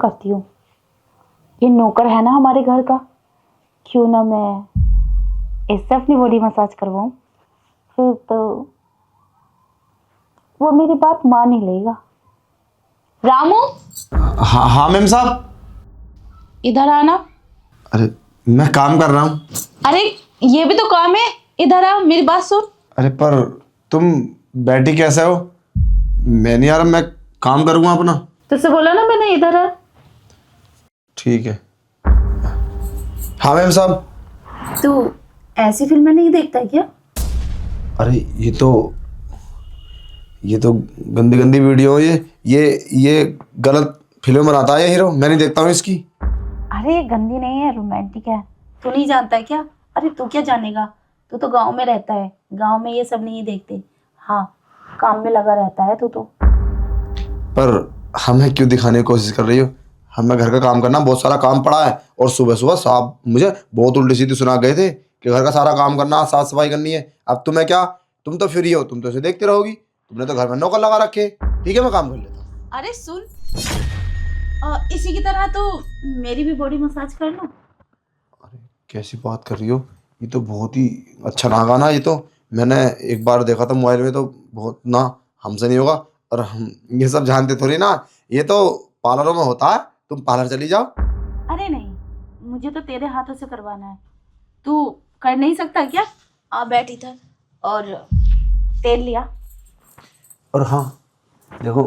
करती हूँ, ये नौकर है ना हमारे घर का, क्यों ना मैं इससे अपनी बॉडी मसाज करवाऊँ, फिर तो वो मेरी बात मान ही लेगा। रामू, हाँ हाँ मैम साहब। इधर आना। अरे मैं काम कर रहा हूँ। अरे ये भी तो काम है, इधर आ, मेरी बात सुन। अरे पर तुम बैठी कैसे हो? मैं नहीं आ रहा, मैं काम करूँगा अपना। तुझसे बोला ना मैंने, इधर आ। ठीक है। हाँ मैम साहब। तू ऐसी फिल्में नहीं देखता है क्या? अरे ये तो गंदी गंदी वीडियो है। ये गलत फिल्म बनाता है ये हीरो, मैं नहीं देखता हूँ इसकी। अरे ये गंदी नहीं है, रोमांटिक है। तू नहीं जानता है क्या? अरे तू क्या जानेगा, तू तो गांव में रहता है, गांव में ये सब नहीं देखते। हाँ, काम में लगा रहता है तू तो। पर हमें क्यों दिखाने की कोशिश कर रही हो? हमें घर का काम करना, बहुत सारा काम पड़ा है। और सुबह सुबह साहब मुझे बहुत उल्टी सीधी सुना गए थे कि घर का सारा काम करना, साफ सफाई करनी है। अब तुम्हें क्या, तुम तो फ्री हो, तुम तो इसे देखती रहोगी। तुमने तो घर में नौकर लगा रखे। ठीक है, मैं काम कर लेता हूँ। अरे सुन, इसी की तरह तो मेरी भी बॉडी मसाज कर लो। अरे कैसी बात कर रही हो? ये तो बहुत ही अच्छा नागा ना। ये तो मैंने एक बार देखा था मोबाइल में, तो बहुत ना, हमसे नहीं होगा। और हम ये सब जानते थोड़ी ना, ये तो पार्लरों में होता है। तुम पार्लर चली जाओ। अरे नहीं, मुझे तो तेरे हाथों से करवाना है। तू कर नहीं सकता क्या? आ बैठ इधर और तेल लिया। और हाँ देखो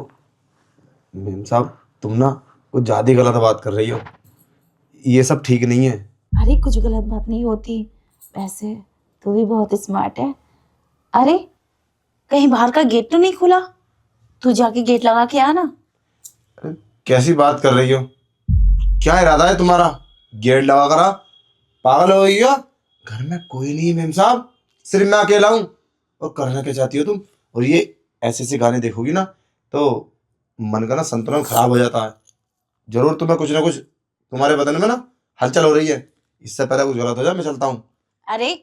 मैम साहब, तुम ना कुछ ज़्यादा ही गलत बात कर रही हो। ये सब ठीक नहीं है। अरे कुछ गलत बात नहीं होती, वैसे तू भी बहुत स्मार्ट है। अरे कहीं बाहर का गेट तो नहीं खुला? तू जाके गेट लगा के आ ना। अरे कैसी बात कर रही हो? क्या इरादा है तुम्हारा? गेट लगा कर आ? पागल हो गई हो? घर में कोई नहीं है मैम साहब, सिर्फ मैं अकेला हूँ। और करना क्या चाहती हो तुम? और ये ऐसे ऐसे गाने देखोगी ना तो मन का ना संतुलन खराब हो जाता है। जरूर तुम्हें कुछ ना कुछ तुम्हारे बदन में ना हलचल हो रही है। इससे पहले कुछ गलत हो जाए, मैं चलता हूँ। अरे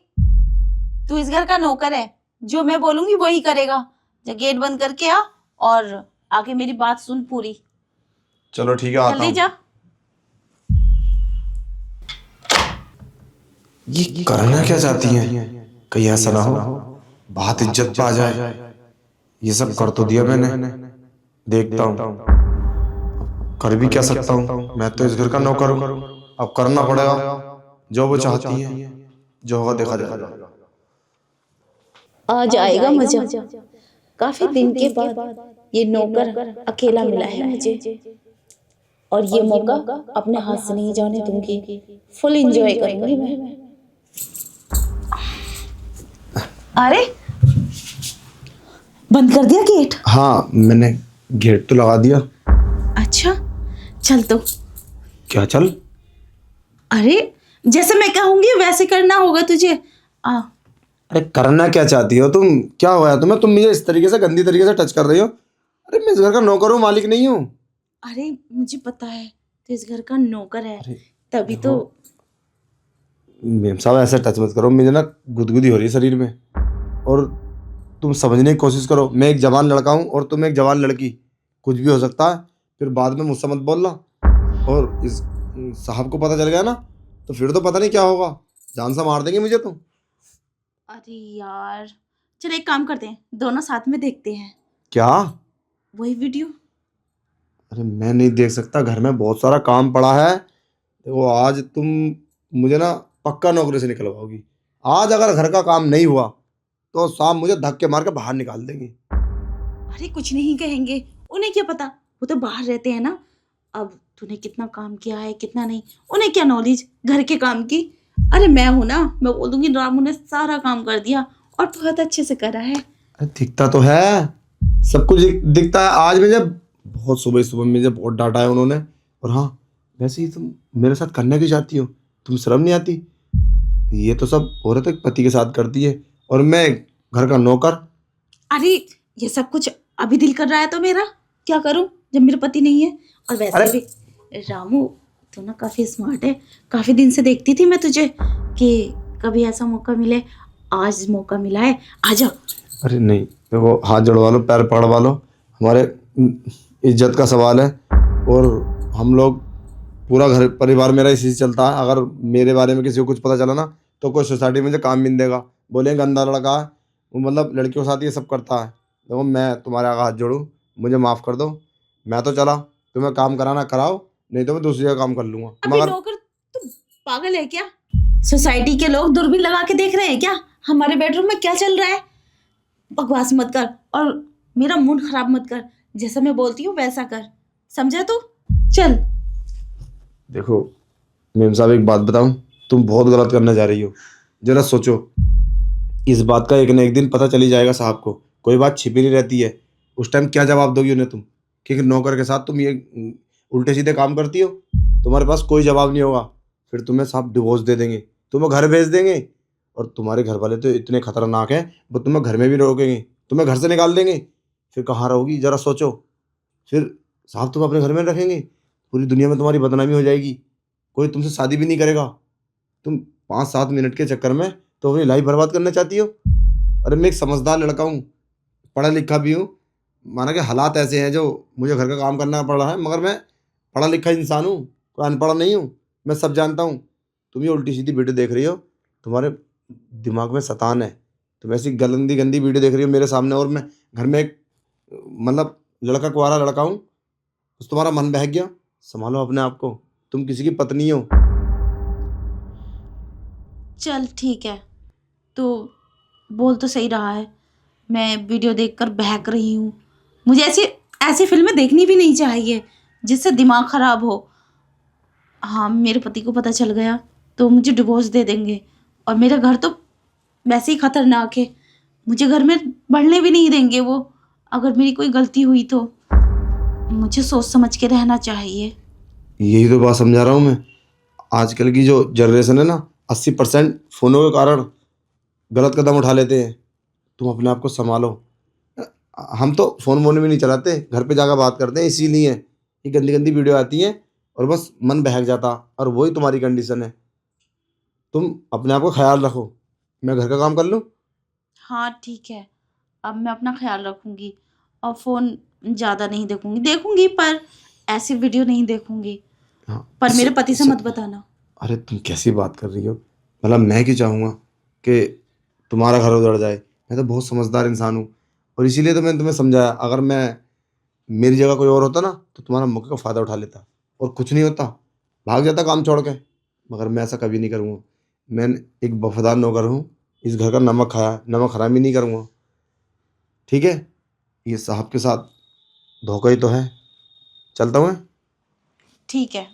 तू इस घर का नौकर है, जो मैं बोलूंगी वही करेगा। जा गेट बंद करके आ और आके मेरी बात सुन पूरी। चलो ठीक है, आता जल्दी हूँ। जा। ये करना क्या चाहती हैं? कहीं ऐसा ना हो बात इज्जत पे आ जाए। ये सब कर तो दिया मैंने, देखता हूँ कर भी क्या सकता हूँ। मैं तो इस घर का नौकर हूँ, अब करना पड़ेगा जो वो चाहती हैं। जो होगा देखा जाएगा। आज आएगा मजा। काफी दिन के बाद ये नौकर अकेला मिला है मुझे, और ये मौका अपने हाथ से नहीं जाने दूंगी। फुल एंजॉय करूंगी मैं। अरे बंद कर दिया गेट? हाँ मैंने गेट तो लगा दिया। अच्छा चल तो। क्या चल? अरे जैसे मैं कहूंगी वैसे करना होगा तुझे। आ अरे करना क्या चाहती हो तुम? क्या हुआ तुम्हें? तुम मुझे इस तरीके से, गंदी तरीके से टच कर रही हो। अरे मैं इस घर का नौकर हूँ, मालिक नहीं हूँ। अरे मुझे पता है तो इस घर का नौकर है, अरे तभी तो। मैम साहब ऐसे टच मत करो, मुझे ना गुदगुदी हो रही है शरीर में। और तुम समझने की कोशिश करो, मैं एक जवान लड़का हूँ और तुम एक जवान लड़की। कुछ भी हो सकता है, फिर बाद में मुझसे मत बोलना। और इस साहब को पता चल गया ना तो फिर तो पता नहीं क्या होगा, जान से मार देंगे मुझे तो। अरे यार चल एक काम करते हैं, दोनों साथ में देखते हैं। क्या? वही वीडियो। अरे मैं नहीं देख सकता, घर में बहुत सारा काम पड़ा है। देखो आज तुम मुझे ना पक्का नौकरी से निकलवाओगी। आज अगर घर का काम नहीं हुआ तो साहब मुझे धक्के मार के बाहर निकाल देंगे। अरे कुछ नहीं कहेंगे, उन्हें क्या पता, वो तो बाहर रहते हैं ना। अब तूने कितना काम किया है कितना नहीं, उन्हें क्या नॉलेज घर के काम की। अरे मैं हूं ना, मैं बोल दूंगी रामू ने सारा काम कर दिया और बहुत अच्छे से करा है। अरे दिखता तो है, सब कुछ दिखता है। आज मुझे बहुत सुबह सुबह मुझे बहुत डांटा है उन्होंने। और हाँ वैसे ही तुम मेरे साथ करना क्यों चाहती हो? तुम शर्म नहीं आती? ये तो सब औरतें पति के साथ करती है और मैं घर का नौकर। अरे ये सब कुछ अभी दिल कर रहा है तो मेरा क्या करूं जब मेरे पति नहीं है। और वैसे भी रामू तू ना काफी स्मार्ट है, काफी दिन से देखती थी मैं तुझे कि कभी ऐसा मौका मिले। आज मौका मिला है, आजा। अरे नहीं देखो, हाथ जोड़वा लो, पैर पड़वा लो, हमारे इज्जत का सवाल है। और हम लोग पूरा घर परिवार मेरा इसी से चलता है। अगर मेरे बारे में किसी को कुछ पता चला ना तो कोई सोसाइटी में मुझे काम भी नहीं देगा, बोलेंगे गंदा लड़का है, वो मतलब लड़कियों के साथ ये सब करता है। देखो मैं तुम्हारे आगे हाथ जोड़ूं, मुझे माफ़ कर दो, मैं तो चला, तुम्हें काम कराना कराओ, नहीं तो मैं दूसरी जगह काम कर लूँगा। अबे मगर नौकर, तू पागल है क्या? सोसाइटी के लोग दूरबीन लगा के देख रहे हैं क्या हमारे बेडरूम में क्या चल रहा है? बकवास मत कर और मेरा मूड खराब मत कर। जैसा मैं बोलती हूँ वैसा कर, समझा तू? चल। देखो मेम साहब एक बात बताऊं, तुम बहुत गलत करने जा रही हो। जरा सोचो, इस बात का एक न एक दिन पता चल ही जाएगा साहब को। कोई बात छिपी नहीं रहती है। उस टाइम क्या जवाब दोगी उन्हें तुम, कि नौकर के साथ तुम ये उल्टे सीधे काम करती हो? तुम्हारे पास कोई जवाब नहीं होगा। फिर तुम्हें साहब डिवोर्स दे देंगे, तुम्हें घर भेज देंगे। और तुम्हारे घर वाले तो इतने खतरनाक हैं, वो तुम्हें घर में भी रोकेंगे, तुम्हें घर से निकाल देंगे। फिर कहाँ रहोगी जरा सोचो। फिर साहब तुम अपने घर में रखेंगे, पूरी दुनिया में तुम्हारी बदनामी हो जाएगी, कोई तुमसे शादी भी नहीं करेगा। तुम 5-7 मिनट के चक्कर में तो अपनी लाइफ बर्बाद करना चाहती हो। अरे मैं एक समझदार लड़का हूँ, पढ़ा लिखा भी हूँ। माना कि हालात ऐसे हैं जो मुझे घर का काम करना पड़ रहा है, मगर मैं पढ़ा लिखा इंसान हूँ, कोई अनपढ़ नहीं हूँ। मैं सब जानता हूँ। तुम ये उल्टी सीधी वीडियो देख रही हो, तुम्हारे दिमाग में शैतान है। तुम ऐसी गंदी गंदी वीडियो देख रही हो मेरे सामने, और मैं घर में एक मतलब लड़का, कुंवारा लड़का हूँ। बस तुम्हारा मन बहक गया, संभालो अपने आप को, तुम किसी की पत्नी हो। चल ठीक है, तो बोल तो सही रहा है। मैं वीडियो देखकर बहक रही हूँ। मुझे ऐसी ऐसी फिल्में देखनी भी नहीं चाहिए जिससे दिमाग खराब हो। हाँ, मेरे पति को पता चल गया तो मुझे डिवोर्स दे देंगे, और मेरा घर तो वैसे ही खतरनाक है। मुझे घर में बढ़ने भी नहीं देंगे वो। अगर मेरी कोई गलती हुई तो मुझे सोच समझ के रहना चाहिए। यही तो बात समझा रहा हूँ मैं। आजकल की जो जनरेशन है ना, 80% फ़ोनों के कारण गलत कदम उठा लेते हैं। तुम अपने आप को संभालो। हम तो फ़ोन वोन भी नहीं चलाते, घर पे जाकर बात करते हैं, इसीलिए ये गंदी गंदी वीडियो आती हैं और बस मन बहक जाता। और वही तुम्हारी कंडीशन है। तुम अपने आप का ख्याल रखो, मैं घर का काम कर लूँ। हाँ ठीक है, अब मैं अपना ख्याल रखूंगी और फ़ोन ज़्यादा नहीं देखूंगी। देखूंगी पर ऐसी वीडियो नहीं देखूंगी। हाँ पर मेरे पति से मत बताना। अरे तुम कैसी बात कर रही हो? मतलब मैं क्यों चाहूँगा कि तुम्हारा घर उजड़ जाए? मैं तो बहुत समझदार इंसान हूँ, और इसीलिए तो मैंने तुम्हें समझाया। अगर मैं मेरी जगह कोई और होता ना तो तुम्हारा मौके का फ़ायदा उठा लेता और कुछ नहीं होता, भाग जाता काम छोड़ के। मगर मैं ऐसा कभी नहीं करूँगा। मैं एक वफादार नौकर हूँ, इस घर का नमक खाया, नमक हरामी नहीं करूँगा। ठीक है, ये साहब के साथ धोखा ही तो है। चलता हूँ मैं। ठीक है।